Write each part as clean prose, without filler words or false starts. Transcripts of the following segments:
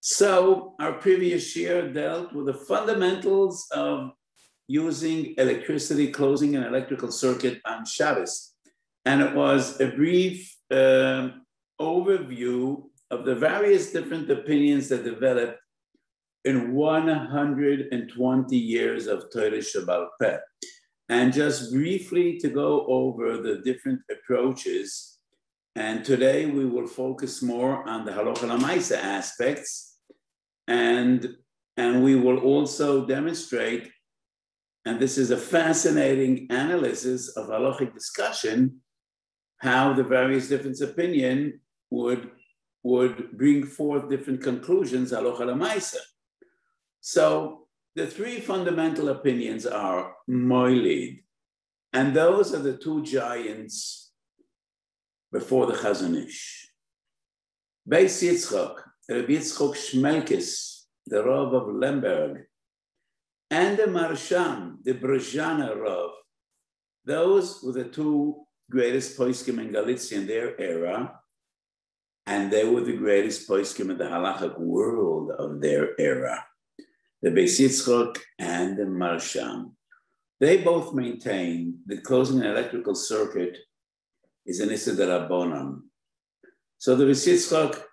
So our previous year dealt with the fundamentals of using electricity, closing an electrical circuit on Shabbos. And it was a brief overview of the various different opinions that developed in 120 years of Torah Shabbal Peh. And just briefly to go over the different approaches. And today we will focus more on the Halacha L'Maisa aspects. And we will also demonstrate, and this is a fascinating analysis of halachic discussion, how the various different opinion would bring forth different conclusions, halacha l'maisa. So the three fundamental opinions are moilid, and those are the two giants before the Chazon Ish. Beis Yitzchok, Rabbi Yitzchok Shmelkes, the Rav of Lemberg, and the Marsham, the Brezhana Rav. Those were the two greatest poskim in Galicia in their era, and they were the greatest poskim in the halachic world of their era. The Beis Yitzchok and the Marsham. They both maintained that closing an electrical circuit is an issa d'Rabbanan. So the Beis Yitzchok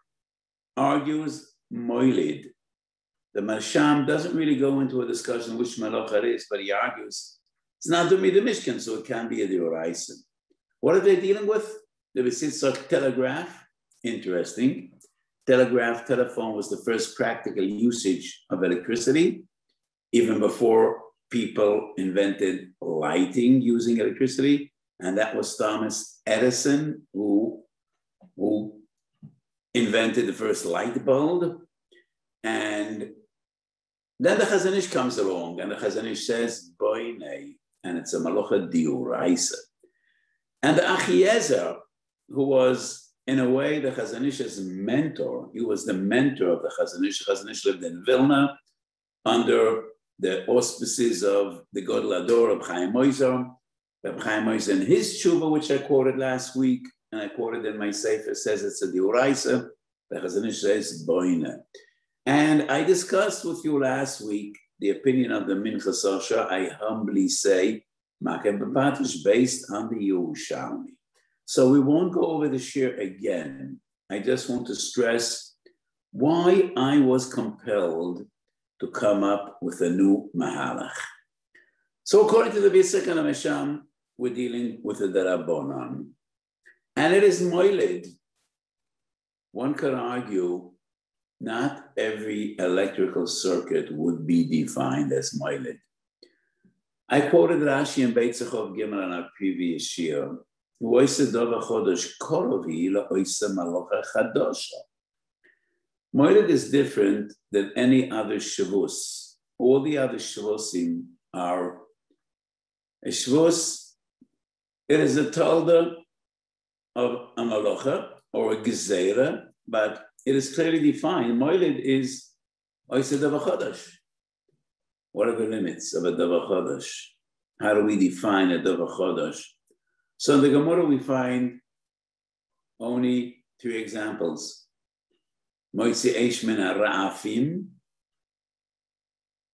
argues moilid. The Marsham doesn't really go into a discussion which malacha it is, but he argues it's not Dumi the Mishkan, so it can be a D'Oraisa. What are they dealing with? The Beis Yitzchok telegraph. Interesting. Telephone was the first practical usage of electricity, even before people invented lighting using electricity. And that was Thomas Edison who invented the first light bulb. And then the Chazon Ish comes along, and the Chazon Ish says, Boinei, and it's a Malacha D'Oraisa. And the Achiezer, who was, in a way, the Chazon Ish's mentor, he was the mentor of the Chazon Ish. Chazon Ish lived in Vilna under the auspices of the Gadol Ador of Chaim Moizer. Reb Chaim Moizer, in his tshuva, which I quoted last week, and I quoted in my sefer, says it's a D'Oraisa. The Chazon Ish says, Boinei. And I discussed with you last week the opinion of the Minchas Osha. I humbly say, Makeh B'Patish, based on the Yerushalmi. So we won't go over this year again. I just want to stress why I was compelled to come up with a new Mahalach. So according to the Bisek and Mesham, we're dealing with the Darabonan. And it is moilid. One could argue not every electrical circuit would be defined as moilid. I quoted Rashi and Beit Zechov Gimel on our previous year. Weiss moilid is different than any other Shavuos. All the other Shavuosim are a Shavuos. It is a Tolda of a Malacha or a Gezerah, but it is clearly defined. Moilid is Oiseh Davar Chodesh. What are the limits of a Davar Chodesh? How do we define a Davar Chodesh? So in the Gemara we find only three examples. Moitzi Eish min HaRa'afim,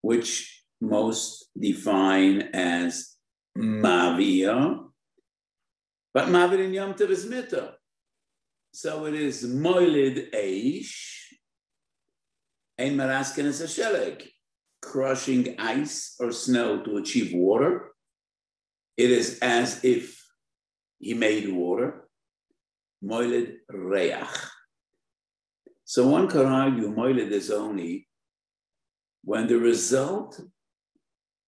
which most define as Mavia, but Mavir in Yom Tov is Mittah. So it is moilid eish, ein marasken es a sheleg, crushing ice or snow to achieve water. It is as if he made water. Moilid reach. So one could argue moilid is only when the result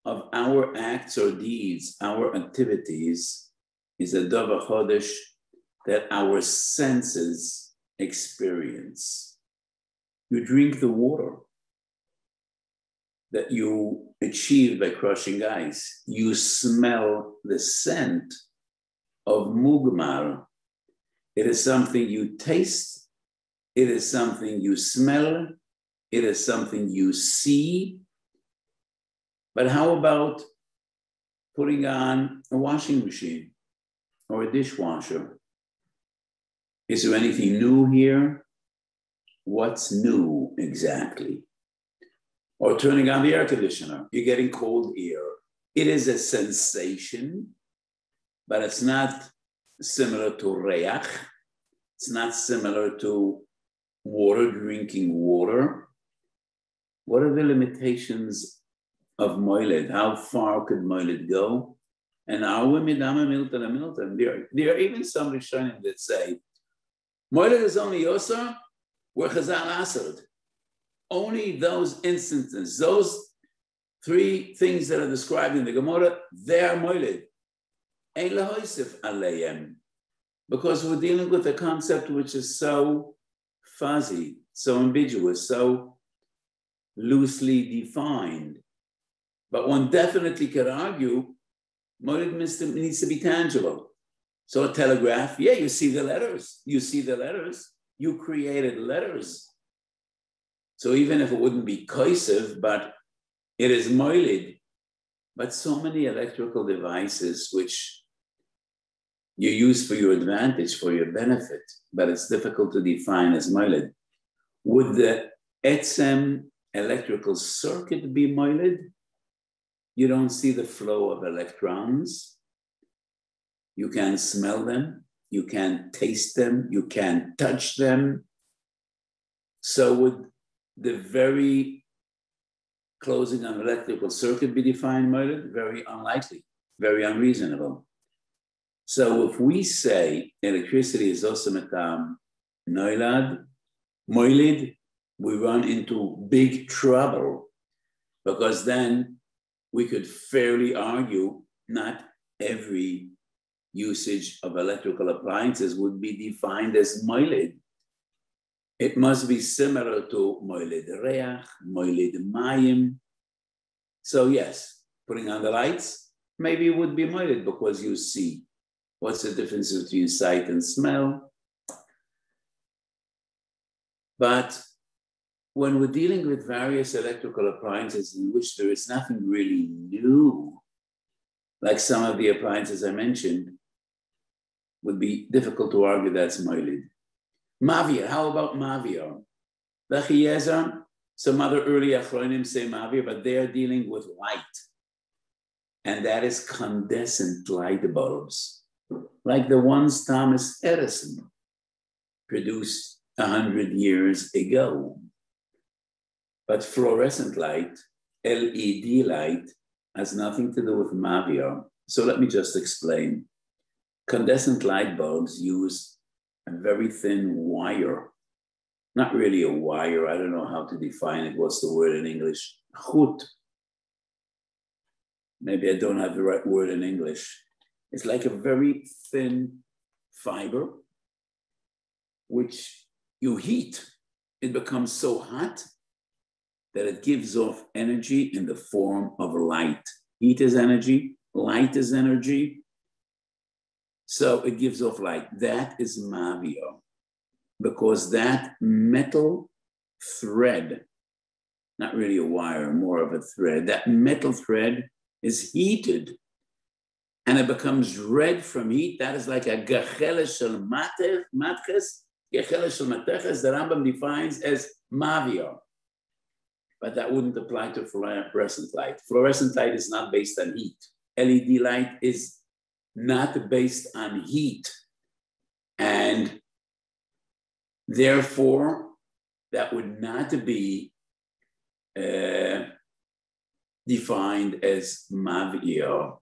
of our acts or deeds, our activities, is a davar chodesh that our senses experience. You drink the water that you achieve by crushing ice. You smell the scent of mugmar. It is something you taste. It is something you smell. It is something you see. But how about putting on a washing machine or a dishwasher? Is there anything new here? what's new exactly? Or turning on the air conditioner, you're getting cold air. It is a sensation, but it's not similar to reach. It's not similar to water, drinking water. What are the limitations of moiled? How far could moiled go? And are we midama milton and milton? There are even some Rishonim that say, moiled is only yosar where chazal asad. Only those instances, those three things that are described in the Gemara, they are moiled. Ein lehoisif aleim. Because we're dealing with a concept which is so fuzzy, so ambiguous, so loosely defined. But one definitely could argue, moiled needs to be tangible. So a telegraph, yeah, you see the letters. You see the letters. You created letters. So even if it wouldn't be koisiv, but it is moiled. But so many electrical devices which you use for your advantage, for your benefit, but it's difficult to define as moiled. Would the etzem electrical circuit be moiled? You don't see the flow of electrons. You can't smell them. You can't taste them. You can't touch them. So would the very closing of electrical circuit be defined moiled? Very unlikely, very unreasonable. So if we say electricity is osamatam noilad, moilid, we run into big trouble, because then we could fairly argue not every usage of electrical appliances would be defined as moilid. It must be similar to moilid reach, moilid mayim. So yes, putting on the lights, maybe it would be moilid because you see. What's the difference between sight and smell? But when we're dealing with various electrical appliances in which there is nothing really new, like some of the appliances I mentioned, would be difficult to argue that's moilid. Mavir, how about Mavir? V'chiyezar, some other early achronim say Mavir, but they are dealing with light. And that is condensant light bulbs, like the ones Thomas Edison produced 100 years ago. But fluorescent light, LED light, has nothing to do with Mavir. So let me just explain. Condensant light bulbs use a very thin wire. Not really a wire, I don't know how to define it. What's the word in English? Chut. Maybe I don't have the right word in English. It's like a very thin fiber, which you heat. It becomes so hot that it gives off energy in the form of light. Heat is energy, light is energy. So it gives off light. That is Mavio, because that metal thread, not really a wire, more of a thread, that metal thread is heated and it becomes red from heat. That is like a gachele shel matches, gachele shel mateches, the Rambam defines as Mavio. But that wouldn't apply to fluorescent light. Fluorescent light is not based on heat. LED light is not based on heat. And therefore, that would not be defined as Mavio.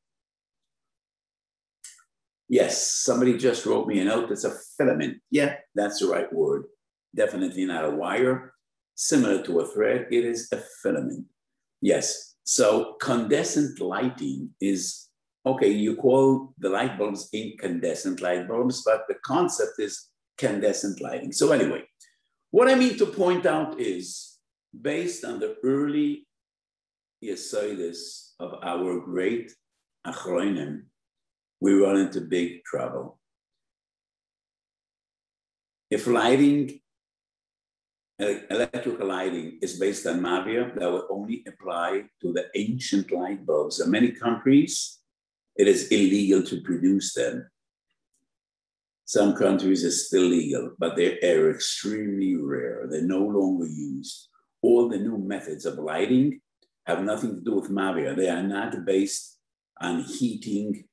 Yes, somebody just wrote me a note. It's a filament. Yeah, that's the right word. Definitely not a wire. Similar to a thread, it is a filament. Yes, so condensant lighting is, okay, you call the light bulbs incandescent light bulbs, but the concept is candescent lighting. So anyway, what I mean to point out is, based on the early Yesodis of our great Achronim, we run into big trouble. If lighting, electrical lighting is based on Mavia, that would only apply to the ancient light bulbs. In many countries, it is illegal to produce them. Some countries are still legal, but they are extremely rare. They're no longer used. All the new methods of lighting have nothing to do with mavia. They are not based on heating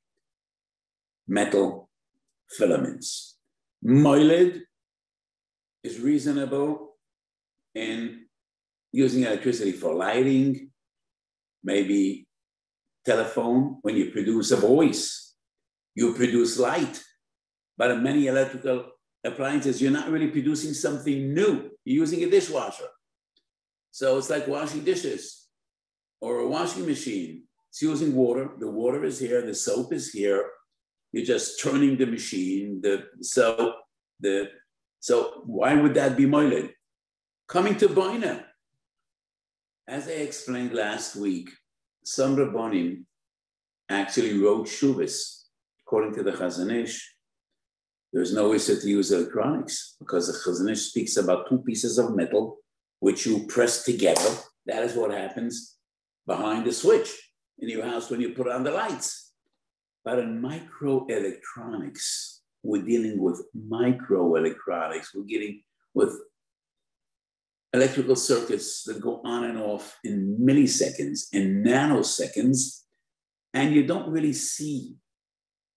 metal filaments. Moiled is reasonable in using electricity for lighting, maybe telephone. When you produce a voice, you produce light. But in many electrical appliances, you're not really producing something new. You're using a dishwasher. So it's like washing dishes or a washing machine. It's using water. The water is here. The soap is here. You're just turning the machine. So why would that be moiled? Coming to Boina. As I explained last week, some Rabbonim actually wrote Shuvas. According to the Chazon Ish, there's no issue to use electronics because the Chazon Ish speaks about two pieces of metal which you press together. That is what happens behind the switch in your house when you put on the lights. But in microelectronics, we're dealing with microelectronics. We're dealing with electrical circuits that go on and off in milliseconds, in nanoseconds, and you don't really see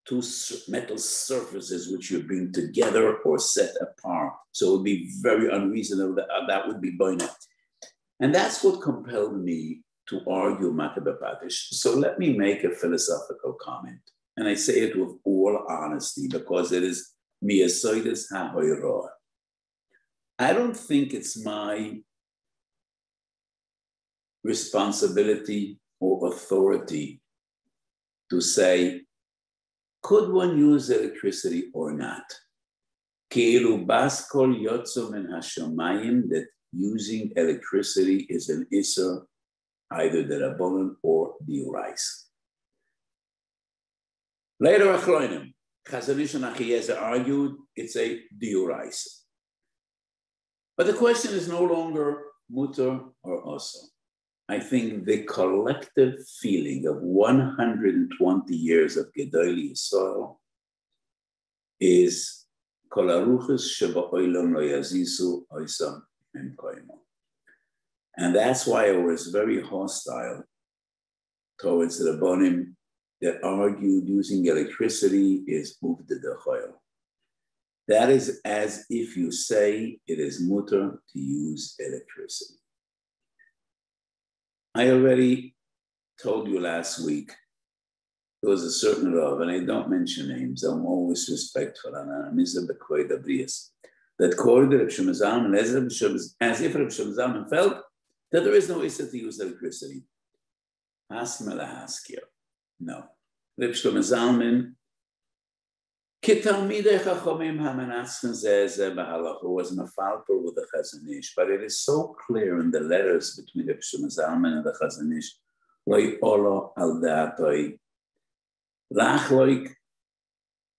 two metal surfaces which you bring together or set apart. So it would be very unreasonable that would be boina. And that's what compelled me to argue Makkah Patish. So let me make a philosophical comment. And I say it with all honesty because it is miyasoides HaRav. I don't think it's my responsibility or authority to say, could one use electricity or not? Keilu baskol yotzo min hashamayim, that using electricity is an isser, either the Rabbanon or the Weiss. Later, Achronim, Chazon Ish and Achiezer argued it's a diuraisa. But the question is no longer mutter or oso. I think the collective feeling of 120 years of Gedolei Yisrael is kol haruchos sheba'olam lo yazizu oisam memkoimo. And that's why I was very hostile towards the Rabbonim that argued using electricity is uvda dechoil. That is as if you say it is mutter to use electricity. I already told you last week, there was a certain Rav, and I don't mention names, I'm always respectful, and I'm that called Reb Shlomo Zalman as if Reb Shlomo Zalman felt that there is no issue to use electricity. No. Reb Shlomo Zalman was mafalper with the Chazon Ish, but it is so clear in the letters between Reb Shlomo Zalman and the Chazon Ish, loy olo al da'atoi, lachloik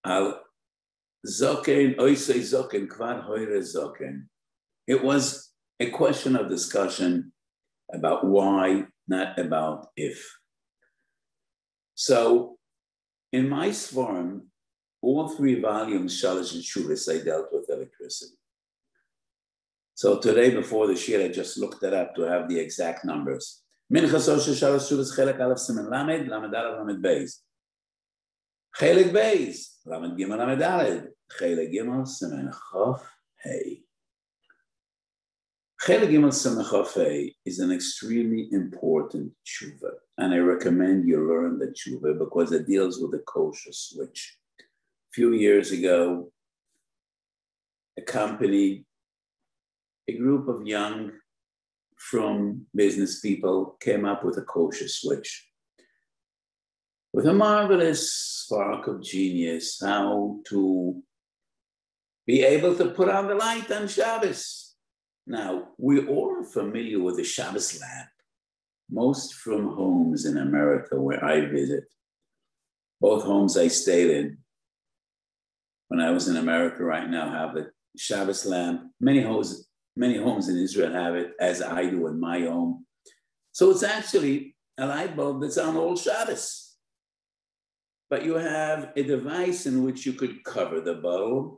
al zoken, oisei zoken, kvar hoire zoken. It was a question of discussion about why, not about if. So, in my svarim, all 3 volumes, Shalosh and Shuvas, I dealt with electricity. So today, before the shir, I just looked it up to have the exact numbers. Minchas Shalosh Shuvas Chelek Aleph Siman Lamed, Lamed Aleph, Lamed Beis. Chelek Beis, Lamed Gimel, Lamed Aleph. Chelek Gimel, Siman Chof Hey. Chelek Gimel, Siman Chof Hey is an extremely important tshuva, and I recommend you learn the tshuva because it deals with the kosher switch. A few years ago, a company, a group of young from business people came up with a kosher switch with a marvelous spark of genius, how to be able to put on the light on Shabbos. Now, we all are familiar with the Shabbos lamp. Most from homes in America where I visit, both homes I stayed in when I was in America right now have the Shabbos lamp. Many homes in Israel have it, as I do in my home. So it's actually a light bulb that's on all Shabbos. but you have a device in which you could cover the bulb,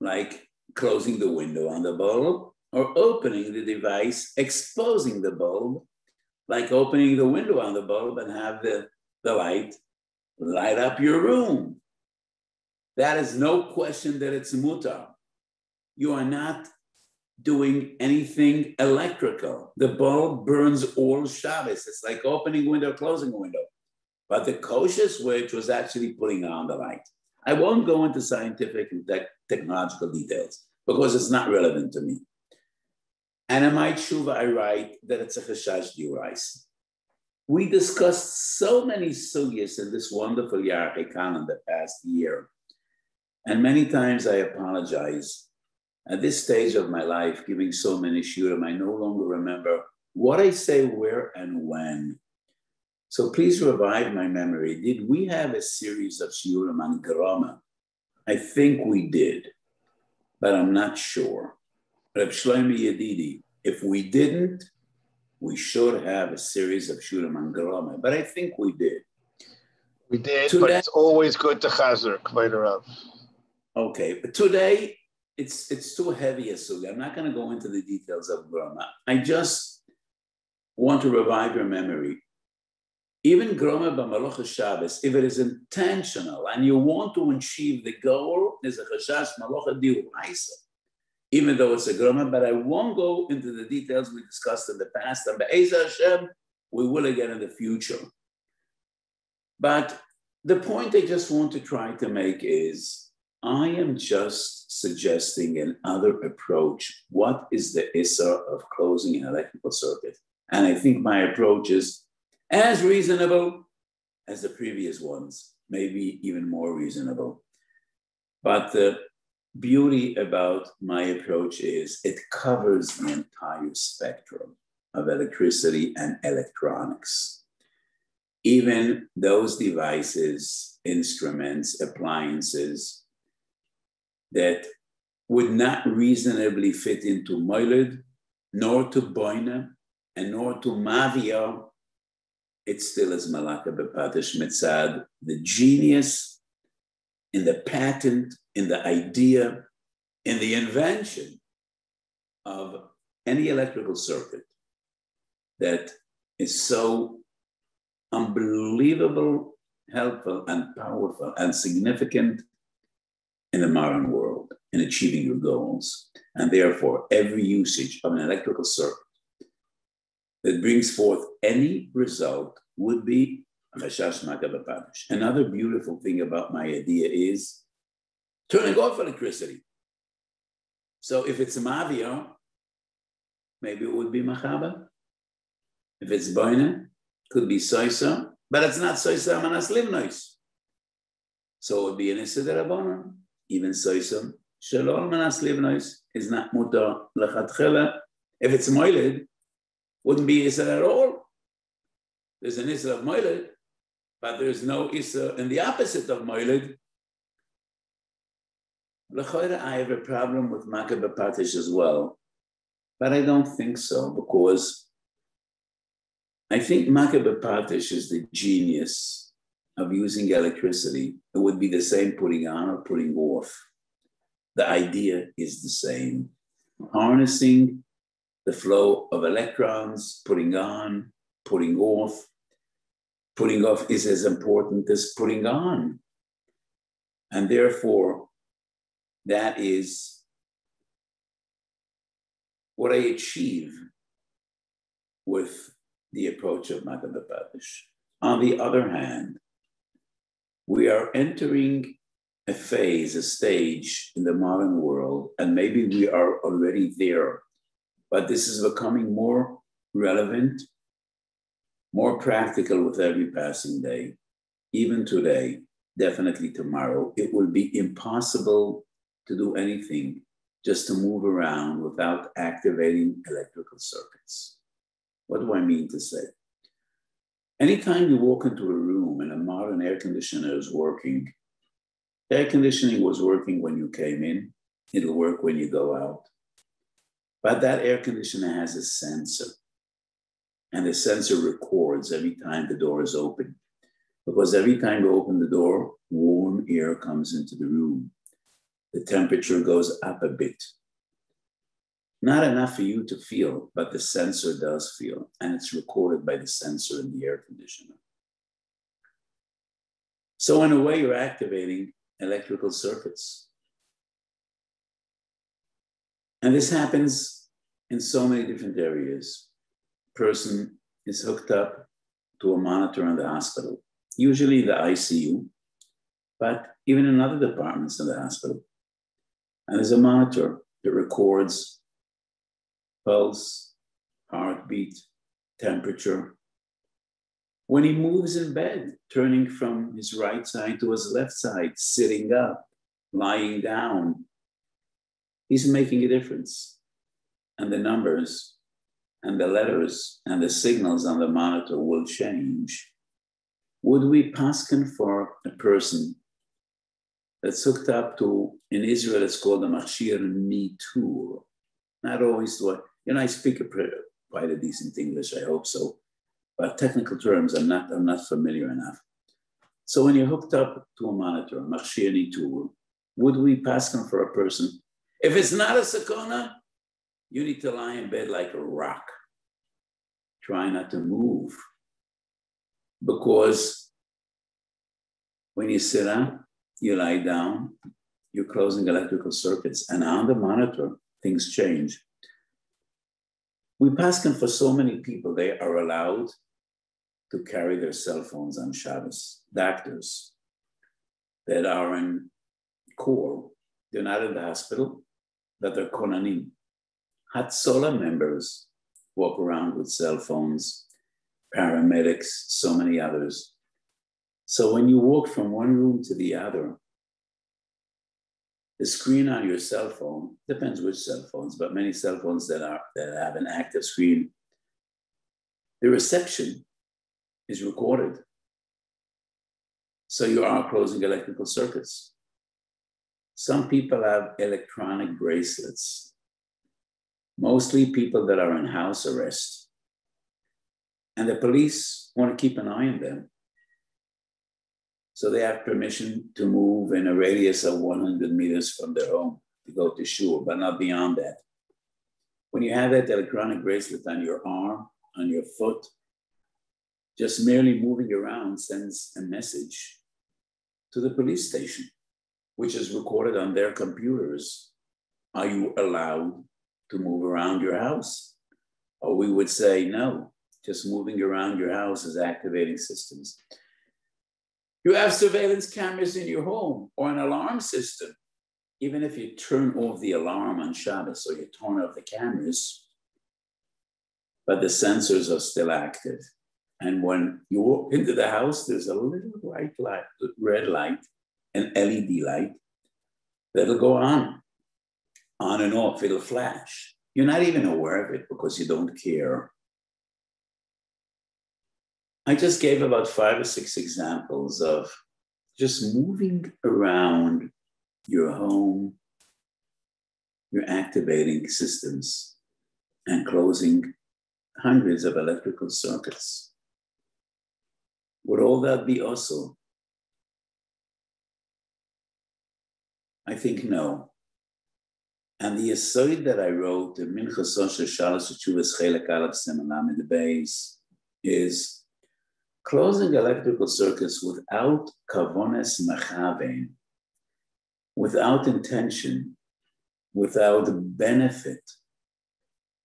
like closing the window on the bulb, or opening the device, exposing the bulb, like opening the window on the bulb and have the light up your room. That is no question that it's mutar. You are not doing anything electrical. The bulb burns all Shabbos. It's like opening a window, closing a window. But the kosher switch was actually putting on the light. I won't go into scientific and technological details because it's not relevant to me. And in my tshuva, I write that it's a chashash diurais. We discussed so many sugyas in this wonderful Yarchei calendar past year. And many times I apologize. At this stage of my life, giving so many shurim, I no longer remember what I say, where, and when. So please revive my memory. Did we have a series of shurim on Grama? I think we did, but I'm not sure. Reb Shlomi Yedidi, if we didn't, we should have a series of shurim on Grama, but I think we did. We did, today, but it's always good to chazer, HaRav. Okay, but today, it's too heavy a sugi. I'm not going to go into the details of Groma. I just want to revive your memory. Even Groma b'Malocha Shabbos, if it is intentional and you want to achieve the goal, is a chashash Malocha diurais, even though it's a Groma, but I won't go into the details we discussed in the past, and be'ezah Hashem, we will again in the future. But the point I just want to try to make is, I am just suggesting another approach. What is the issur of closing an electrical circuit? And I think my approach is as reasonable as the previous ones, maybe even more reasonable. But the beauty about my approach is it covers the entire spectrum of electricity and electronics. Even those devices, instruments, appliances that would not reasonably fit into Moiled, nor to Boina, and nor to Mavia, it still is Malaka Bepatish Mitzad, the genius in the patent, in the idea, in the invention of any electrical circuit that is so unbelievable, helpful, and powerful, and significant in the modern world in achieving your goals. And therefore, every usage of an electrical circuit that brings forth any result would be chashash maka b'patish. Another beautiful thing about my idea is turning off electricity. So if it's a mavia, maybe it would be machaba. If it's boina, could be soisa, but it's not soisa manas livnois. So it would be an issa derabbanan. Even soisa shalom manas livnois is not mutar lechatchila. If it's moiled, wouldn't be issa at all. There's an issa of moiled, but there's no issa in the opposite of moiled. L'choira, I have a problem with Makah B'Patish as well, but I don't think so, because I think Makah B'Patish is the genius of using electricity. It would be the same putting on or putting off. The idea is the same. Harnessing the flow of electrons, putting on, putting off. Putting off is as important as putting on. And therefore, that is what I achieve with the approach of Makah B'Patish. On the other hand, we are entering a phase, a stage in the modern world, and maybe we are already there, but this is becoming more relevant, more practical with every passing day. Even today, definitely tomorrow, it will be impossible to do anything, just to move around without activating electrical circuits. What do I mean to say? Anytime you walk into a room and a modern air conditioner is working, air conditioning was working when you came in, it'll work when you go out. But that air conditioner has a sensor, and the sensor records every time the door is open. Because every time you open the door, warm air comes into the room. The temperature goes up a bit. Not enough for you to feel, but the sensor does feel, and it's recorded by the sensor in the air conditioner. So in a way, you're activating electrical circuits. And this happens in so many different areas. Person is hooked up to a monitor in the hospital, usually the ICU, but even in other departments in the hospital. And there's a monitor that records pulse, heartbeat, temperature. When he moves in bed, turning from his right side to his left side, sitting up, lying down, he's making a difference. And the numbers and the letters and the signals on the monitor will change. Would we paskin for a person that's hooked up to, in Israel, it's called a machir nitur? Not always do I speak quite a decent English, I hope so. But technical terms, I'm not familiar enough. So when you're hooked up to a monitor, a machir nitur, would we paskin for a person? If it's not a sakona, you need to lie in bed like a rock. Try not to move. Because when you sit up, you lie down, you're closing electrical circuits, and on the monitor, things change. We paskin for so many people, they are allowed to carry their cell phones on Shabbos. Doctors that are in call, they're not in the hospital, but they're konanim. Hatzola members walk around with cell phones, paramedics, so many others. So when you walk from one room to the other, the screen on your cell phone, depends which cell phones, but many cell phones that have an active screen, the reception is recorded. So you are closing electrical circuits. Some people have electronic bracelets, mostly people that are in house arrest. And the police want to keep an eye on them. So they have permission to move in a radius of 100 meters from their home to go to shul, but not beyond that. When you have that electronic bracelet on your arm, on your foot, just merely moving around sends a message to the police station, which is recorded on their computers. Are you allowed to move around your house? Or we would say, no, just moving around your house is activating systems. You have surveillance cameras in your home or an alarm system. Even if you turn off the alarm on Shabbos or you turn off the cameras, but the sensors are still active. And when you walk into the house, there's a little bright light, red light, an LED light that'll go on and off, it'll flash. You're not even aware of it because you don't care. I just gave about 5 or 6 examples of just moving around your home, you're activating systems and closing hundreds of electrical circuits. Would all that be also? I think no. And the aside that I wrote, the Hilchos Shalosh Teshuvos Chelek Aleph Siman Lamed Beis, is closing electrical circuits without kavones mechavein, without intention, without benefit,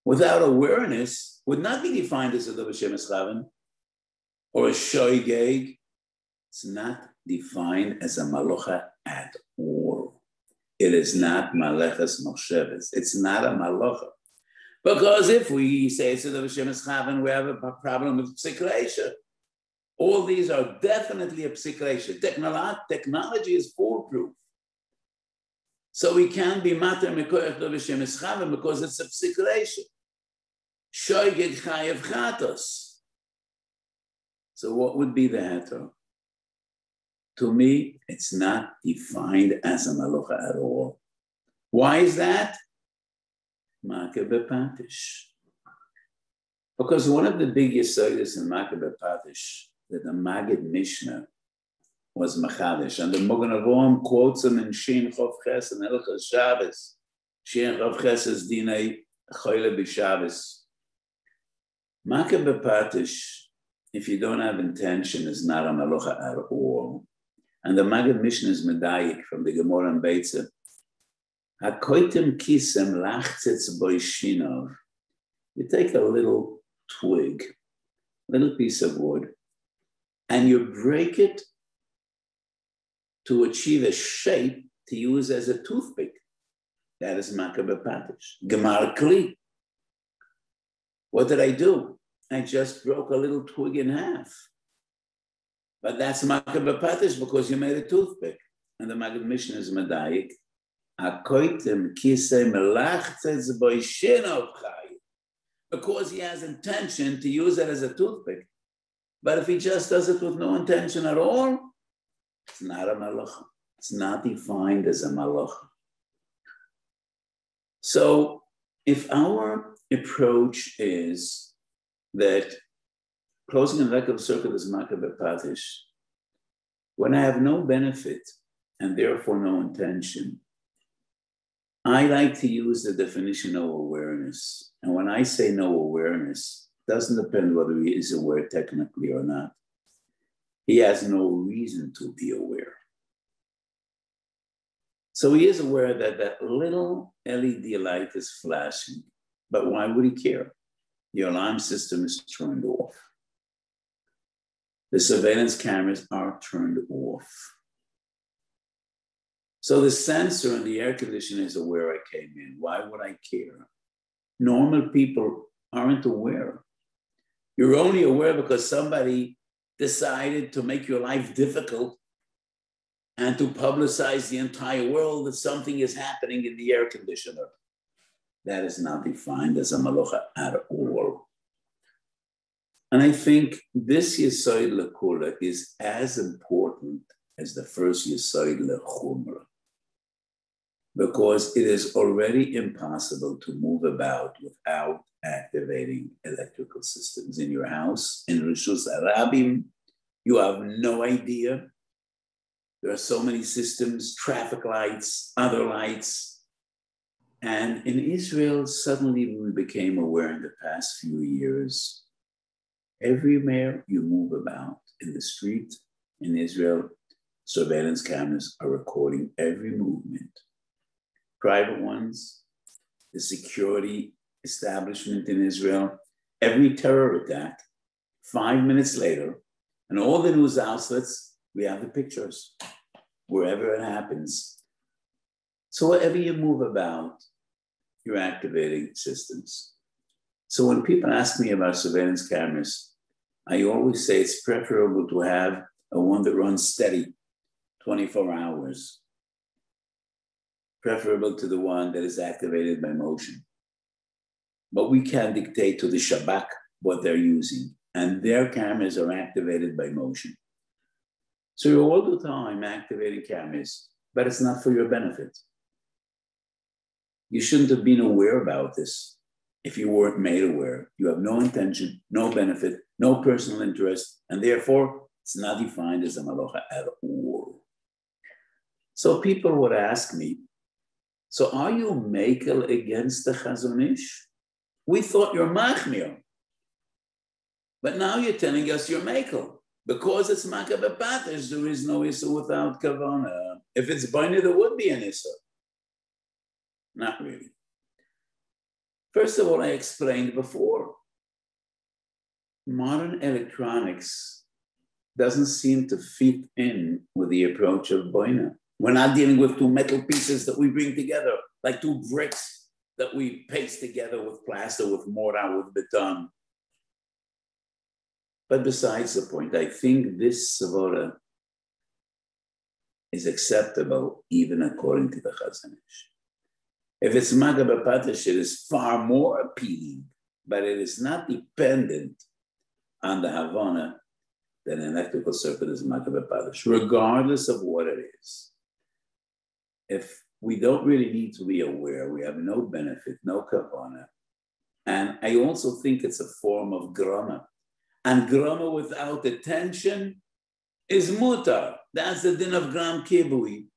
without awareness, would not be defined as a davar she'emes chaven or a shoygeg. It's not defined as a malocha at all. It is not maleches machsheves. It's not a malocha. Because if we say it's a davar she'emes chaven, we have a problem with psikreisha. All these are definitely a psikreisha. Technology is foolproof. So we can't be mater mekoyach davar she'emes chaven because it's a psikreisha. Shoygeg chayev chatos. So what would be the heter? To me, it's not defined as a malocha at all. Why is that? Makeh b'patish. Because one of the big yesodis in Makeh b'patish that the Maggid Mishnah was Machadish. And the Mogen Avraham quotes him in Shin Chof Ches and Hilchos Shabbos. Shin Chof Ches is Dinei Choyle B'Shabbos. Makeh b'Patish, if you don't have intention, is not a Malocha at all. And the Maggid Mishnah is Medayik from the Gemara and Beitza. HaKoitim Kisem Lachtzitz Boishinov. You take a little twig, little piece of wood, and you break it to achieve a shape to use as a toothpick. That is Makeh b'Patish. Gemar Kli. What did I do? I just broke a little twig in half. But that's Makeh b'Patish because you made a toothpick. And the Maggid Mishnah is Medayik. HaKoitim Kisei Melachtzitz Boishinov Chai. Because he has intention to use it as a toothpick. But if he just does it with no intention at all, it's not a malacha. It's not defined as a malacha. So if our approach is that closing a electrical circuit is Makeh b'Patish, when I have no benefit and therefore no intention, I like to use the definition of awareness. And when I say no awareness, it doesn't depend whether he is aware technically or not. He has no reason to be aware. So he is aware that that little LED light is flashing, but why would he care? The alarm system is turned off. The surveillance cameras are turned off. So the sensor in the air conditioner is aware I came in. Why would I care? Normal people aren't aware. You're only aware because somebody decided to make your life difficult and to publicize the entire world that something is happening in the air conditioner. That is not defined as a malacha at all. And I think this Yesod L'Kula is as important as the first Yesod L'Chumra, because it is already impossible to move about without activating electrical systems in your house. In Rishus Arabim, you have no idea. There are so many systems, traffic lights, other lights. And in Israel, suddenly we became aware in the past few years, everywhere you move about in the street in Israel, surveillance cameras are recording every movement. Private ones, the security establishment in Israel, every terror attack, 5 minutes later, and all the news outlets, we have the pictures, wherever it happens. So wherever you move about, you're activating systems. So when people ask me about surveillance cameras, I always say it's preferable to have a one that runs steady, 24 hours, preferable to the one that is activated by motion. But we can dictate to the Shabak what they're using, and their cameras are activated by motion. So you're all the time activating cameras, but it's not for your benefit. You shouldn't have been aware about this if you weren't made aware. You have no intention, no benefit, no personal interest, and therefore it's not defined as a malacha at all. So people would ask me, so are you makel against the Chazon Ish? We thought you're machmir, but now you're telling us you're makel. Because it's Makeh b'Patish, there is no issur without kavana. If it's baina, there would be an issur. Not really. First of all, I explained before, modern electronics doesn't seem to fit in with the approach of baina. We're not dealing with two metal pieces that we bring together, like two bricks that we paste together with plaster, with mortar, with beton. But besides the point, I think this svara is acceptable even according to the Chazon Ish. If it's Makeh b'Patish, it is far more appealing, but it is not dependent on the Havana that an electrical circuit is Makeh b'Patish, regardless of what it is. If we don't really need to be aware, we have no benefit, no kavana. And I also think it's a form of grama. And grama without attention is mutar. That's the din of gram kibui.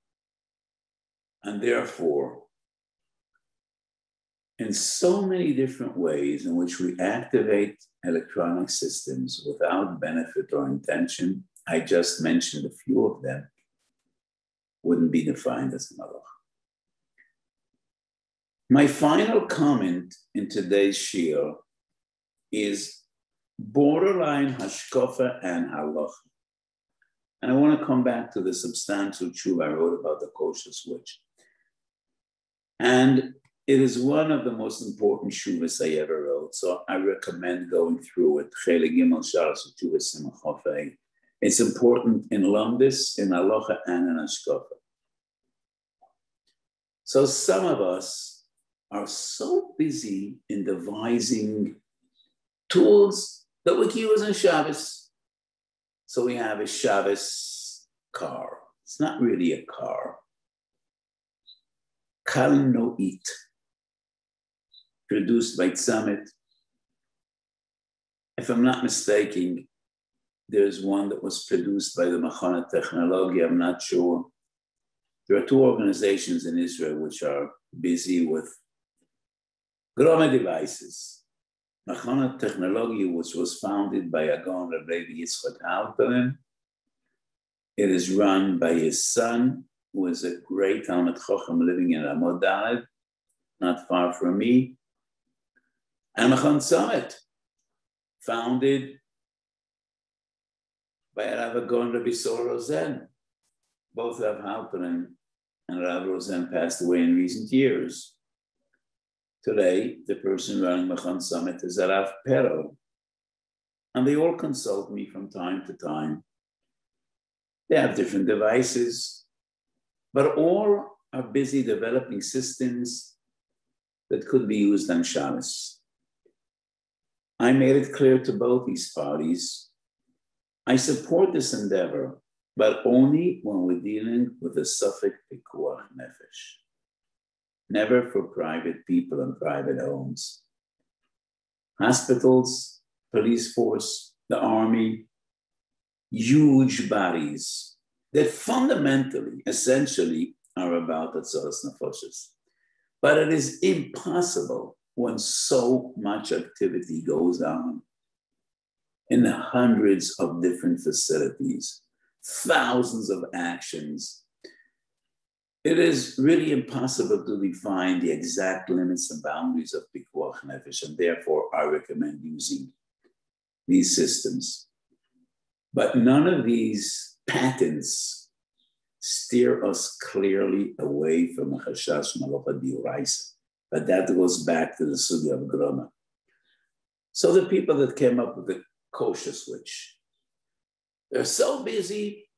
And therefore, in so many different ways in which we activate electronic systems without benefit or intention, I just mentioned a few of them, wouldn't be defined as malach. My final comment in today's shiur is borderline hashkafa and halacha. And I want to come back to the substantial tshuva I wrote about the kosher switch. And it is one of the most important shuvas I ever wrote, so I recommend going through it. It's important in Lumdis, in halacha, and in hashkafa. So some of us are so busy in devising tools that we can use on Shabbos. So we have a Shabbos car. It's not really a car. Kal Noit, produced by Tzamet. If I'm not mistaken, there's one that was produced by the Machana Technology, I'm not sure. There are two organizations in Israel which are busy with groma devices. Machana Technology, which was founded by Agon Rabbi Yitzchak Alperin. It is run by his son, who is a great Talmid Chacham living in Ramot Daled, not far from me. And Machon Tzamet, founded by Rav Agon Rabbi Sor Rosen. Both Rav Halperin and Rav Rosen passed away in recent years. Today, the person running Machon Tzamet is Rav Pero. And they all consult me from time to time. They have different devices, but all are busy developing systems that could be used on Shabbos. I made it clear to both these parties, I support this endeavor, but only when we're dealing with a suffix pikuach nefesh. Never for private people and private homes. Hospitals, police force, the army, huge bodies that fundamentally, essentially, are about atzaras nefashos. But it is impossible when so much activity goes on in hundreds of different facilities, thousands of actions. It is really impossible to define the exact limits and boundaries of pikuach nefesh, and therefore I recommend using these systems. But none of these patents steer us clearly away from a chashash malacha d'oraisa. But that goes back to the sugya of grama. So the people that came up with the kosher switch, they're so busy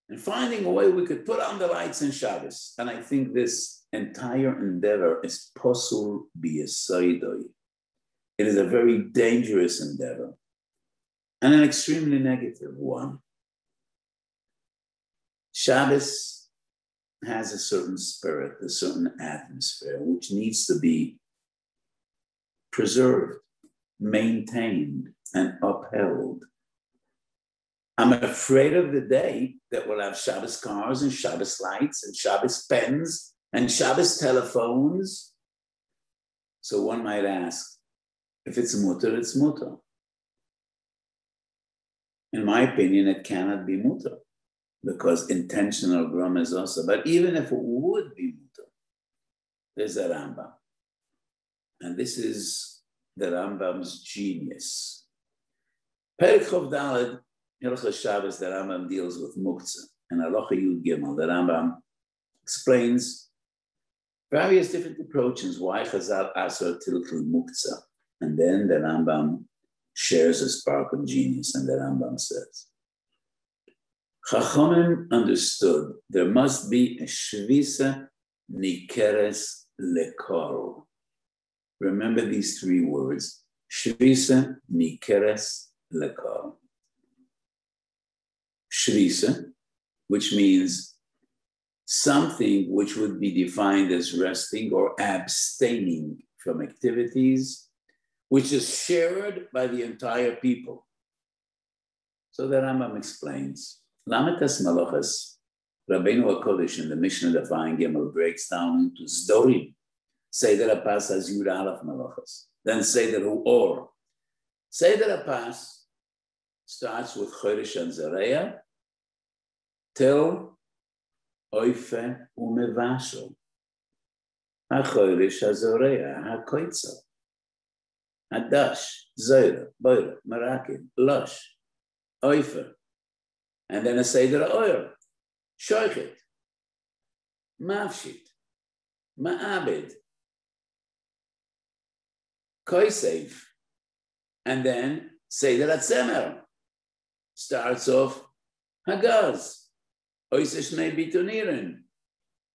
in finding a way we could put on the lights in Shabbos. And I think this entire endeavor is posul b'yesaydoi. It is a very dangerous endeavor and an extremely negative one. Shabbos has a certain spirit, a certain atmosphere, which needs to be preserved, maintained, and upheld. I'm afraid of the day that we'll have Shabbos cars and Shabbos lights and Shabbos pens and Shabbos telephones. So one might ask, if it's mutter, it's mutter. In my opinion, it cannot be mutter, because intentional grama is also. But even if it would be mutter, there's a Rambam. And this is the Rambam's genius. Perek Chov Daled, Hilchos Shabbos, the Rambam deals with muktzah. And Halacha Yud Gimel, the Rambam explains various different approaches why Chazal Asar Tilkel Muktzah. And then the Rambam shares a spark of genius, and the Rambam says, Chachamim understood there must be a shvisa nikeres lekor. Remember these three words, shvisa nikeres lekor. Shvisa, which means something which would be defined as resting or abstaining from activities which is shared by the entire people. So the Rambam explains, Lametas Malachas, Rabbeinu HaKodesh in the Mishnah of Vayin Gimel breaks down into Zdorim. Seder HaPas as Yud Aleph Malachas. Then Seder Or. Seder HaPas starts with Chodesh and Zareya till Oife Umevashel. HaChodesh HaZoreya, HaKoitzel. Hadash, Zoyra, Boira, Marakim, Lush, Oifer. And then a Seder Oyer. Shoichet, Mafshit, Ma'abed, Koisev, and then Seder HaTzemer starts off Hagaz, Oiseshnei Bitunirin,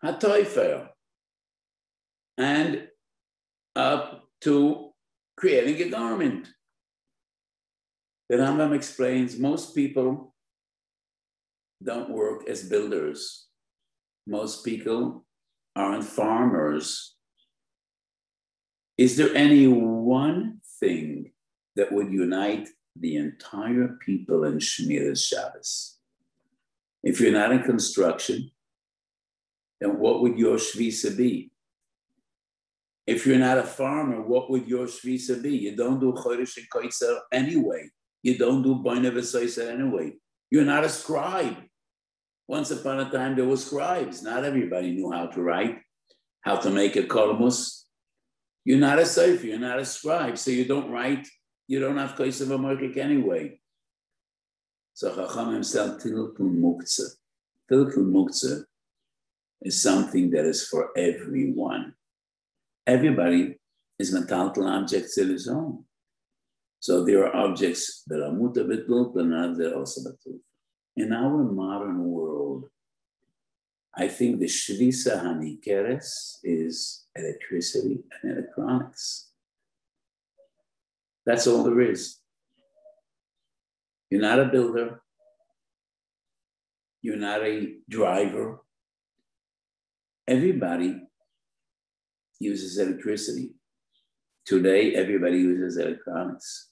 HaToifer, and up to creating a garment. The Rambam explains most people don't work as builders. Most people aren't farmers. Is there any one thing that would unite the entire people in Shmiras Shabbos? If you're not in construction, then what would your Shvisa be? If you're not a farmer, what would your Shvisa be? You don't do Chodesh and Koitzer anyway. You don't do Boine V'Soiser anyway. You're not a scribe. Once upon a time, there were scribes. Not everybody knew how to write, how to make a kolmus. You're not a sefer, you're not a scribe, so you don't write, you don't have Kosev HaMorkik anyway. So Chachamim said, Tilkul Muktzah. Tilkul Muktzah is something that is for everyone. Everybody is metaltal objects in his own. So there are objects that are muta betul, and others that are also betul. In our modern world, I think the Shvisa Hanikeres is electricity and electronics. That's all there is. You're not a builder. You're not a driver. Everybody uses electricity. Today, everybody uses electronics.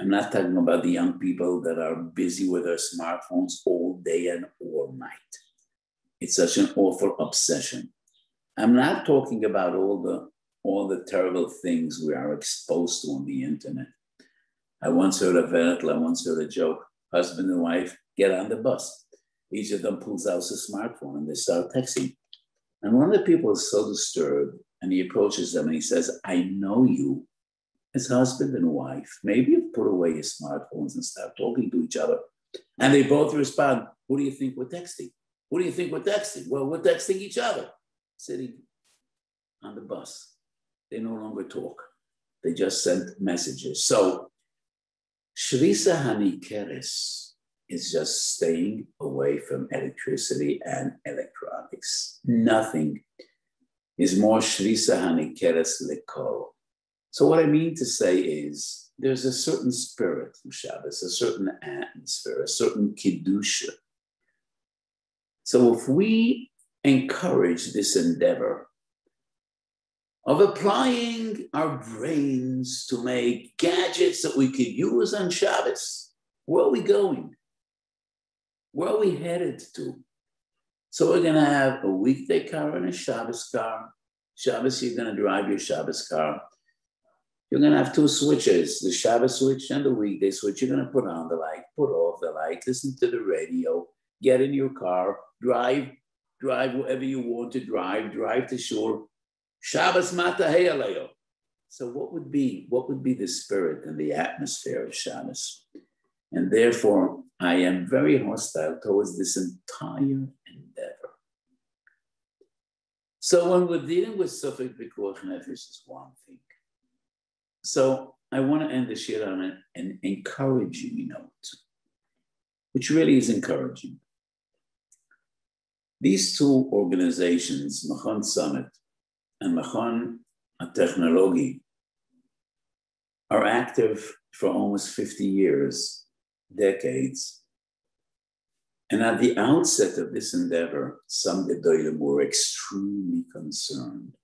I'm not talking about the young people that are busy with their smartphones all day and all night. It's such an awful obsession. I'm not talking about all the terrible things we are exposed to on the internet. I once heard a joke, husband and wife get on the bus. Each of them pulls out his smartphone and they start texting. And one of the people is so disturbed and he approaches them and he says, I know you as husband and wife. Maybe you've put away your smartphones and start talking to each other. And they both respond, who do you think we're texting? Who do you think we're texting? Well, we're texting each other, sitting on the bus. They no longer talk. They just send messages. So, Shvisa Hanikeres is just staying away from electricity and electronics. Nothing is more Shvisa Hanikeres lekol. So what I mean to say is there's a certain spirit in Shabbos, a certain atmosphere, a certain Kiddusha. So if we encourage this endeavor of applying our brains to make gadgets that we could use on Shabbos, where are we going? Where are we headed to? So we're going to have a weekday car and a Shabbos car. Shabbos, you're going to drive your Shabbos car. You're going to have two switches, the Shabbos switch and the weekday switch. You're going to put on the light, put off the light, listen to the radio, get in your car, drive wherever you want to drive to shul. Shabbos mata heyaleyo. So what would be the spirit and the atmosphere of Shabbos? And therefore, I am very hostile towards this entire endeavor. So when we're dealing with Suffolk Pikuach Nefesh is one thing. So I want to end the shir on an encouraging note, which really is encouraging. These two organizations, Machon Summit and Machon Technology, are active for almost 50 years, decades. And at the outset of this endeavor, some Gedolim were extremely concerned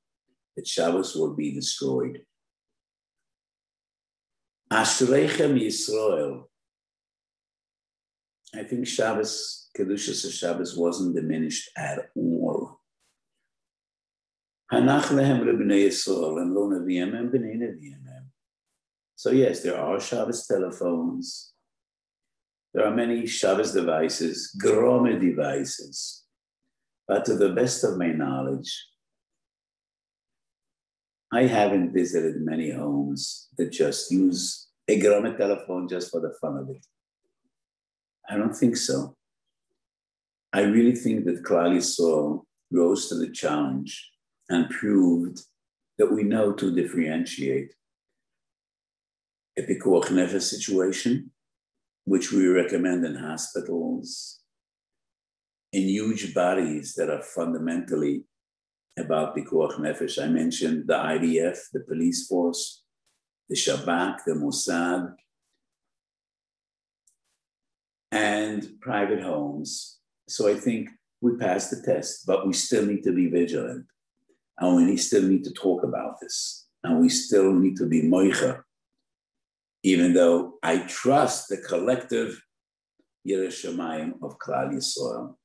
that Shabbos will be destroyed. Ashreichem Yisrael. I think Shabbos, Kedushas of Shabbos wasn't diminished at all. Hanach lehem lebnei Yisrael and lo neviim and bnei neviim. So yes, there are Shabbos telephones. There are many Shabbos devices, grome devices. But to the best of my knowledge, I haven't visited many homes that just use a grome telephone just for the fun of it. I don't think so. I really think that Klal Yisrael rose to the challenge and proved that we know to differentiate a pikuach nefesh situation, which we recommend in hospitals, in huge bodies that are fundamentally about pikuach nefesh. I mentioned the IDF, the police force, the Shabak, the Mossad, and private homes. So I think we passed the test, but we still need to be vigilant. And we still need to talk about this. And we still need to be moicha, even though I trust the collective Yireh Shamayim of Klal Yisrael.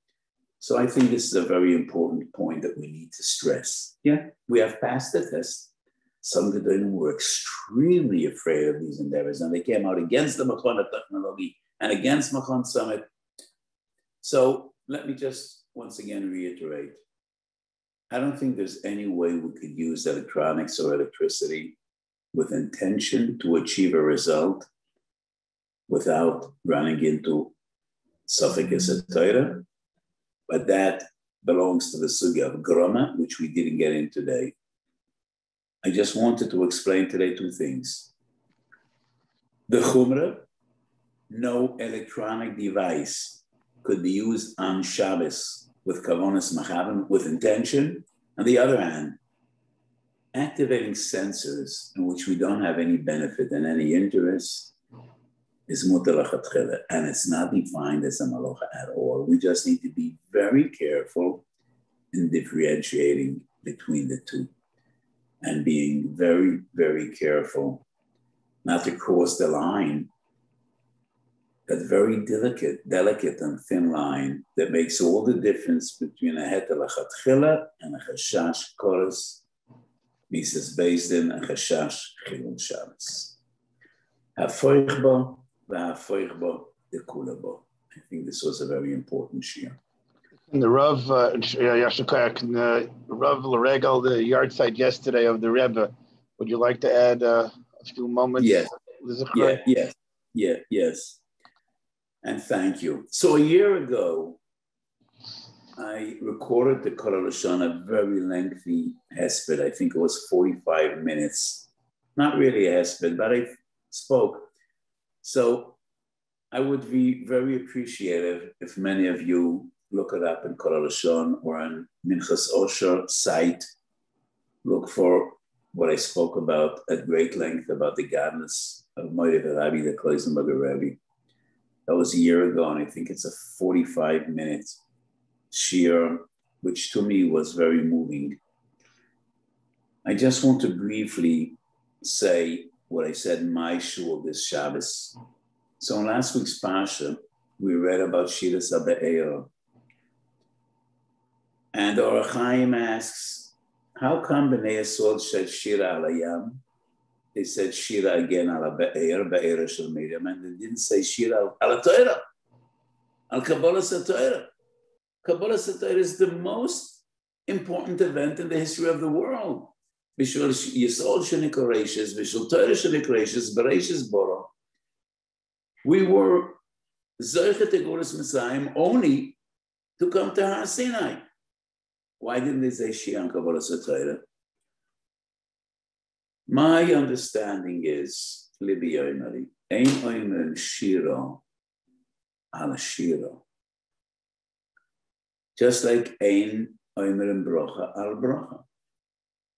So I think this is a very important point that we need to stress. Yeah, we have passed the test. Some Gedolim were extremely afraid of these endeavors, and they came out against the Machon Technology and against Machon Summit. So let me just once again reiterate, I don't think there's any way we could use electronics or electricity with intention to achieve a result without running into suffix Torah, but that belongs to the sugya of groma, which we didn't get in today. I just wanted to explain today two things. The chumrah, no electronic device could be used on Shabbos with kavonas machavim, with intention. On the other hand, activating sensors in which we don't have any benefit and any interest is mutar lachatchila, and it's not defined as a malacha at all. We just need to be very careful in differentiating between the two and being very, very careful not to cross the line, that very delicate and thin line that makes all the difference between a heter lachatchila and a chashash koros mises based in a chashash chilul Shabbos. Hafoich bo v'hafoich bo dekula bo. I think this was a very important shir. And the Rav, Rav L'Regel, the yard site yesterday of the Rebbe. Would you like to add a few moments? Yes. And thank you. So a year ago, I recorded the Kol HaLashon, a very lengthy hesped. I think it was 45 minutes. Not really a hesped, but I spoke. So I would be very appreciative if many of you look it up in Kol HaLashon or on Minchas Osher site. Look for what I spoke about at great length about the godness of Moed Rabbi, the Kloisenberger Rebbe. That was a year ago, and I think it's a 45-minute shir, which to me was very moving. I just want to briefly say what I said in my shul this Shabbos. So in last week's Pasha, we read about Shiras HaBe'er. And the Orach Chaim asks, how come Bnei Yisrael said Shira al Hayam? They said Shira again al Be'er Shel Miriam, and they didn't say Shira al Torah, al Kabbalah Torah. Kabbalah Torah is the most important event in the history of the world. B'shul Yisrael shenikol Reishis, b'shul Torah shenikol Reishis, b'Reishis Bora. We were Zoichet Eguras Mitzrayim only to come to Har Sinai. Why didn't they say Shira al Kabbalah Torah? My understanding is, Libi Yoimari, Ein Oimer Shira al Shira. Just like Ein Oimer Brocha al Brocha.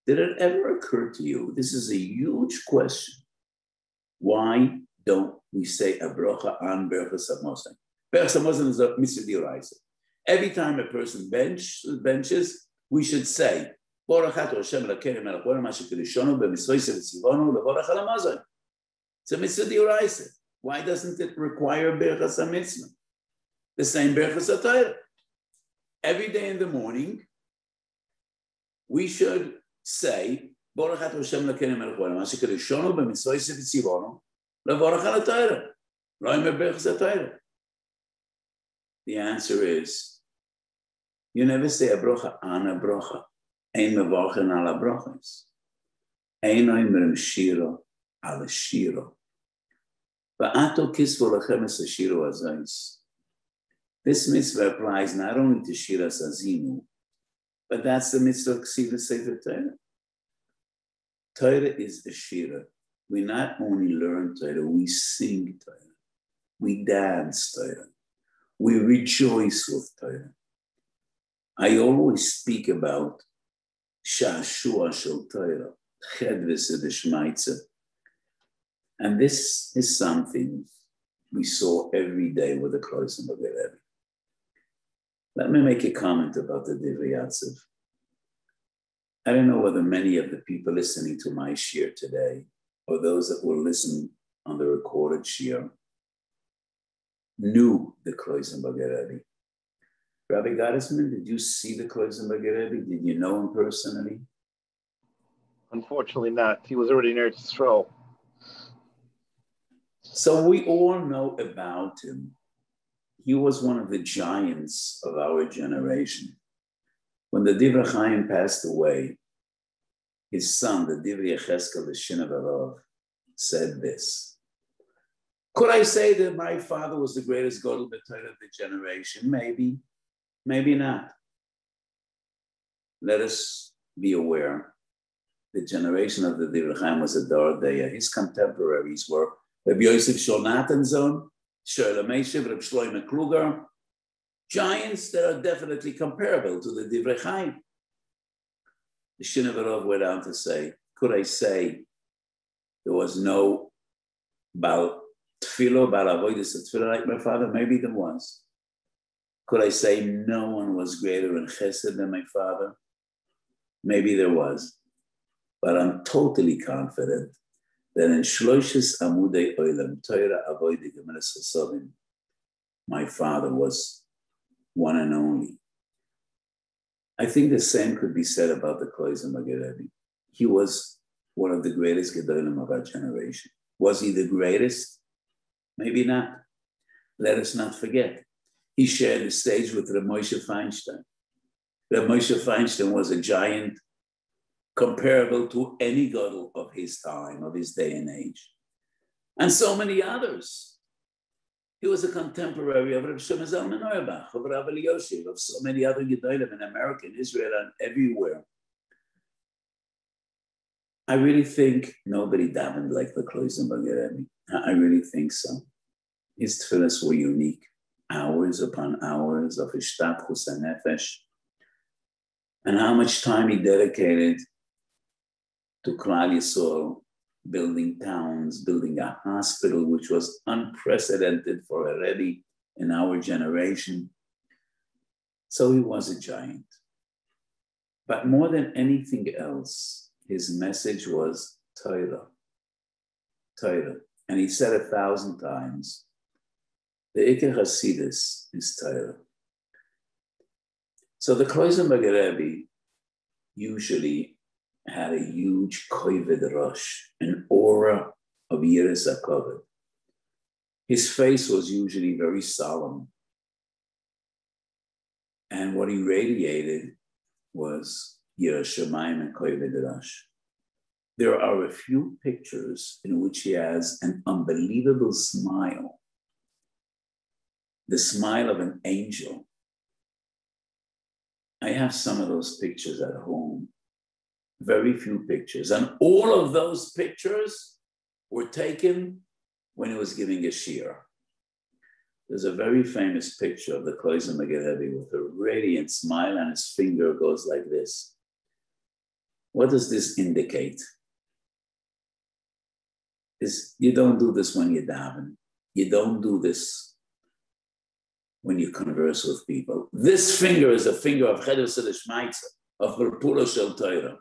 Did it ever occur to you, this is a huge question, why don't we say a Brocha on Berachas HaMosen? Berachas HaMosen is a mitzvah d'oraisa. Every time a person benches, we should say, it's It's a mitzvah d'oraisa. Why doesn't it require birchas mitzvah? The same birchas Torah. Every day in the morning, we should say, Baruch atah Hashem Elokeinu melech haolam, asher kiddushanu b'mitzvosih v'tzivonu, levarach al Torah, lo'omer birchas Torah. The answer is, you never say a brocha on a brocha. Ein mevarchen al brochas. Ein oimrim shiro al shiro. Va'ato kisvu lechem es shiro azais. This mitzvah applies not only to Shiras Azinu, but that's the mitzvah of Ksiva Sefer Torah. Torah is a shira. We not only learn Torah, we sing Torah. We dance Torah. We rejoice with Torah. I always speak about Shashua Shel Torah, Chedves Edeshmaitze. And this is something we saw every day with the Kloisen of the Rebbe. Let me make a comment about the Divrei Yatziv. I don't know whether many of the people listening to my shir today, or those that will listen on the recorded shir, knew the Kloisen Rebbe. Rabbi Gottesman, did you see the Kloisen Rebbe? Did you know him personally? Unfortunately not. He was already in Eretz Yisrael. So we all know about him. He was one of the giants of our generation. When the Divrei Chaim passed away, his son, the Divrei Yecheskel, the Shin of HaRav, said this. Could I say that my father was the greatest Gadol B'Torah of the generation? Maybe, maybe not. Let us be aware. The generation of the Divrei Chaim was a Dor Deya. His contemporaries were Rabbi Yosef Shonatenzon, Shlomo Meshiv, Rabbi Shlomo Kluger, giants that are definitely comparable to the Divrei Chaim. The Shin of HaRav went on to say, could I say there was no Baal Tefillah, Baal Avodas Tefillah like my father? Maybe there was. Could I say no one was greater in Chesed than my father? Maybe there was. But I'm totally confident that in Shloishes Amudei Olam, Torah Avodah Gemeles Chesavim, my father was one and only. I think the same could be said about the Kloisen Rebbe. He was one of the greatest Gedolim of our generation. Was he the greatest? Maybe not. Let us not forget. He shared the stage with Reb Moshe Feinstein. Reb Moshe Feinstein was a giant comparable to any Gadol of his time, of his day and age. And so many others. He was a contemporary of Reb Shlomo Zalman Auerbach, of Rav Elioshiv, of so many other Gedolim in America, in Israel, and everywhere. I really think nobody davened like the Kloisen Rebbe. I really think so. His tefillahs were unique, hours upon hours of Ishtadchus HaNefesh, and how much time he dedicated to Klal Yisrael, building towns, building a hospital, which was unprecedented for a Rebbe in our generation. So he was a giant. But more than anything else, his message was Torah. Torah. And he said 1,000 times, the Iker Hasidus is Torah. So the Kloisen Rebbe usually had a huge koived rush, an aura of Yiras HaKavod. His face was usually very solemn. And what he radiated was Yiras Shamayim and koived rush. There are a few pictures in which he has an unbelievable smile, the smile of an angel. I have some of those pictures at home. Very few pictures. And all of those pictures were taken when he was giving a shir. There's a very famous picture of the Kloisen Rebbe with a radiant smile, and his finger goes like this. What does this indicate? You don't do this when you daven. You don't do this when you converse with people. This finger is a finger of Chedus Shmaitza, of Berpula Shel Torah.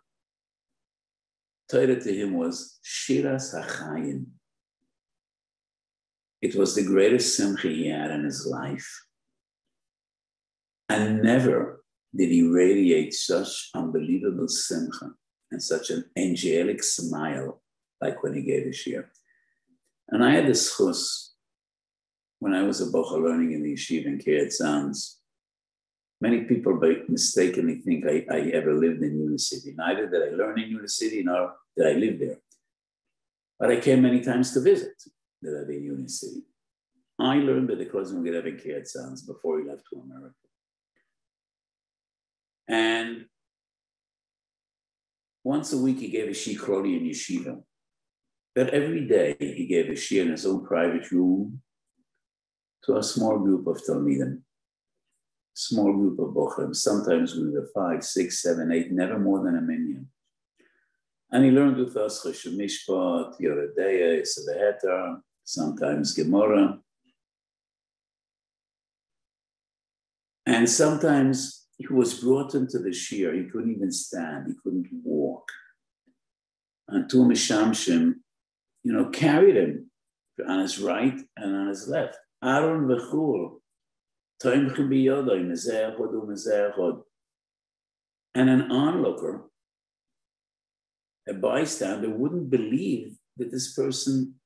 Torah to him was Shiras HaChayim. It was the greatest simcha he had in his life. And never did he radiate such unbelievable simcha and such an angelic smile like when he gave his shiur. And I had this chus when I was a bocha learning in the yeshiva in Kiryat Sanz. Many people mistakenly think I ever lived in New City. Neither did I learn in New City, nor did I live there. But I came many times to visit the Rebbe in New City. I learned that the Klozim Rebbe in Kiryat Sanz before he left to America. And once a week he gave a shikroni in yeshiva. But every day he gave a shiur in his own private room to a small group of talmidim, small group of bochrim. Sometimes we were 5, 6, 7, 8, never more than a minyan. And he learned with us Choshen Mishpat, Yoredeya, Yisrael Heter, sometimes Gemara. And sometimes he was brought into the shiur. He couldn't even stand. He couldn't walk. And two Mishamshim, carried him on his right and on his left. Aaron v'chul, toimchu biyodai, mezeh echod u'mezeh echod. And an onlooker, a bystander, wouldn't believe that this person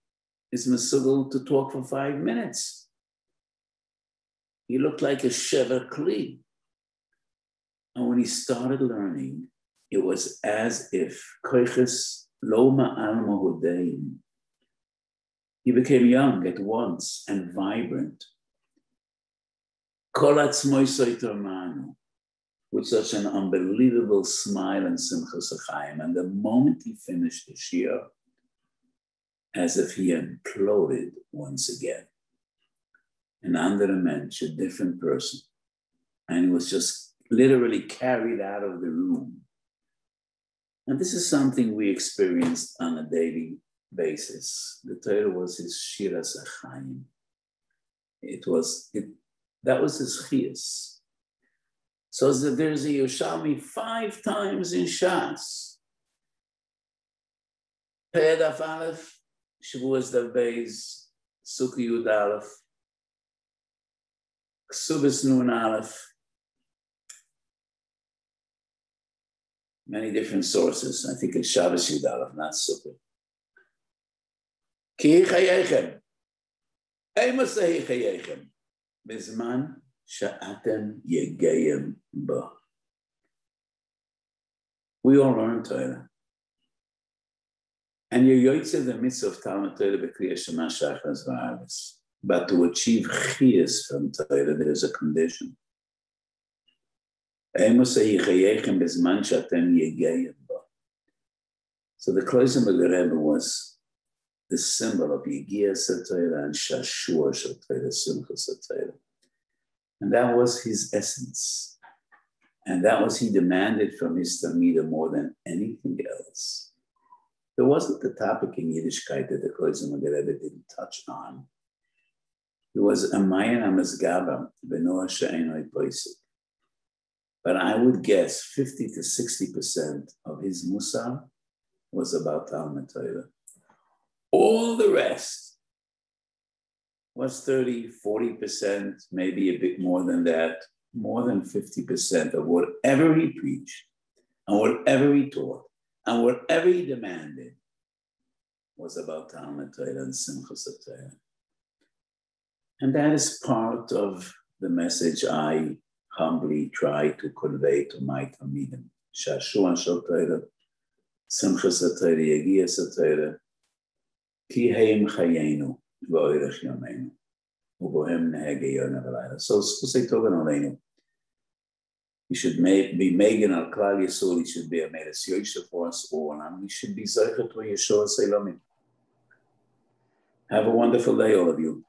is mesugel to talk for 5 minutes. He looked like a shever kli. And when he started learning, it was as if koiches lo ma'al mohudeim. He became young at once and vibrant. Kol atzmoi soiter manu, with such an unbelievable smile and simchas achayim. And the moment he finished the shiur, as if he imploded once again. An andere mensch, a different person. And he was just literally carried out of the room. And this is something we experienced on a daily basis. The Torah was his shiras achayim. That was his chiyas. So there's a Yerushalmi 5 times in Shas. Pedaf Aleph, Shavuos Dav Beis, Sukkah Yud Aleph, Ksubas Nun Aleph. Many different sources. I think it's Shabbos Yud Aleph, not Sukkah. Ki chayechem, emos chayechem, bezman sha'atem yegayim ba. We all learn Torah. And you're yotzei the mitzvah of Talmud Torah b'kriyas shema shachas v'arves. But to achieve chiyas from Torah, there's a condition. Emos chayechem bezman sha'atem yegayim ba. So the Klozim Rebbe was the symbol of Yegiyas HaTorah and Shashua HaTorah, Simchas HaTorah. And that was his essence. And that was he demanded from his Talmidah more than anything else. There wasn't the topic in Yiddishkeit that the Klozim Rebbe didn't touch on. It was a Mayan HaMazgaba, Benoah She'enoi Poisik. But I would guess 50 to 60% of his Musar was about Talmud Torah. All the rest was 30, 40%, maybe a bit more than that, more than 50% of whatever he preached and whatever he taught and whatever he demanded was about Talmud Torah and Simchas Torah. And that is part of the message I humbly try to convey to my Talmidim. Shashuan Shal Torah, Simchas Torah, Yegiyas Torah, Ki heim chayenu v'oirech yomenu u'bohem nehege yona v'layla. So say togan aleinu. He should be Megan al Klal Yisrael. He should be a Meres Yosef for us all, and he should be Zeichet v'Yeshua Selamim. Have a wonderful day, all of you.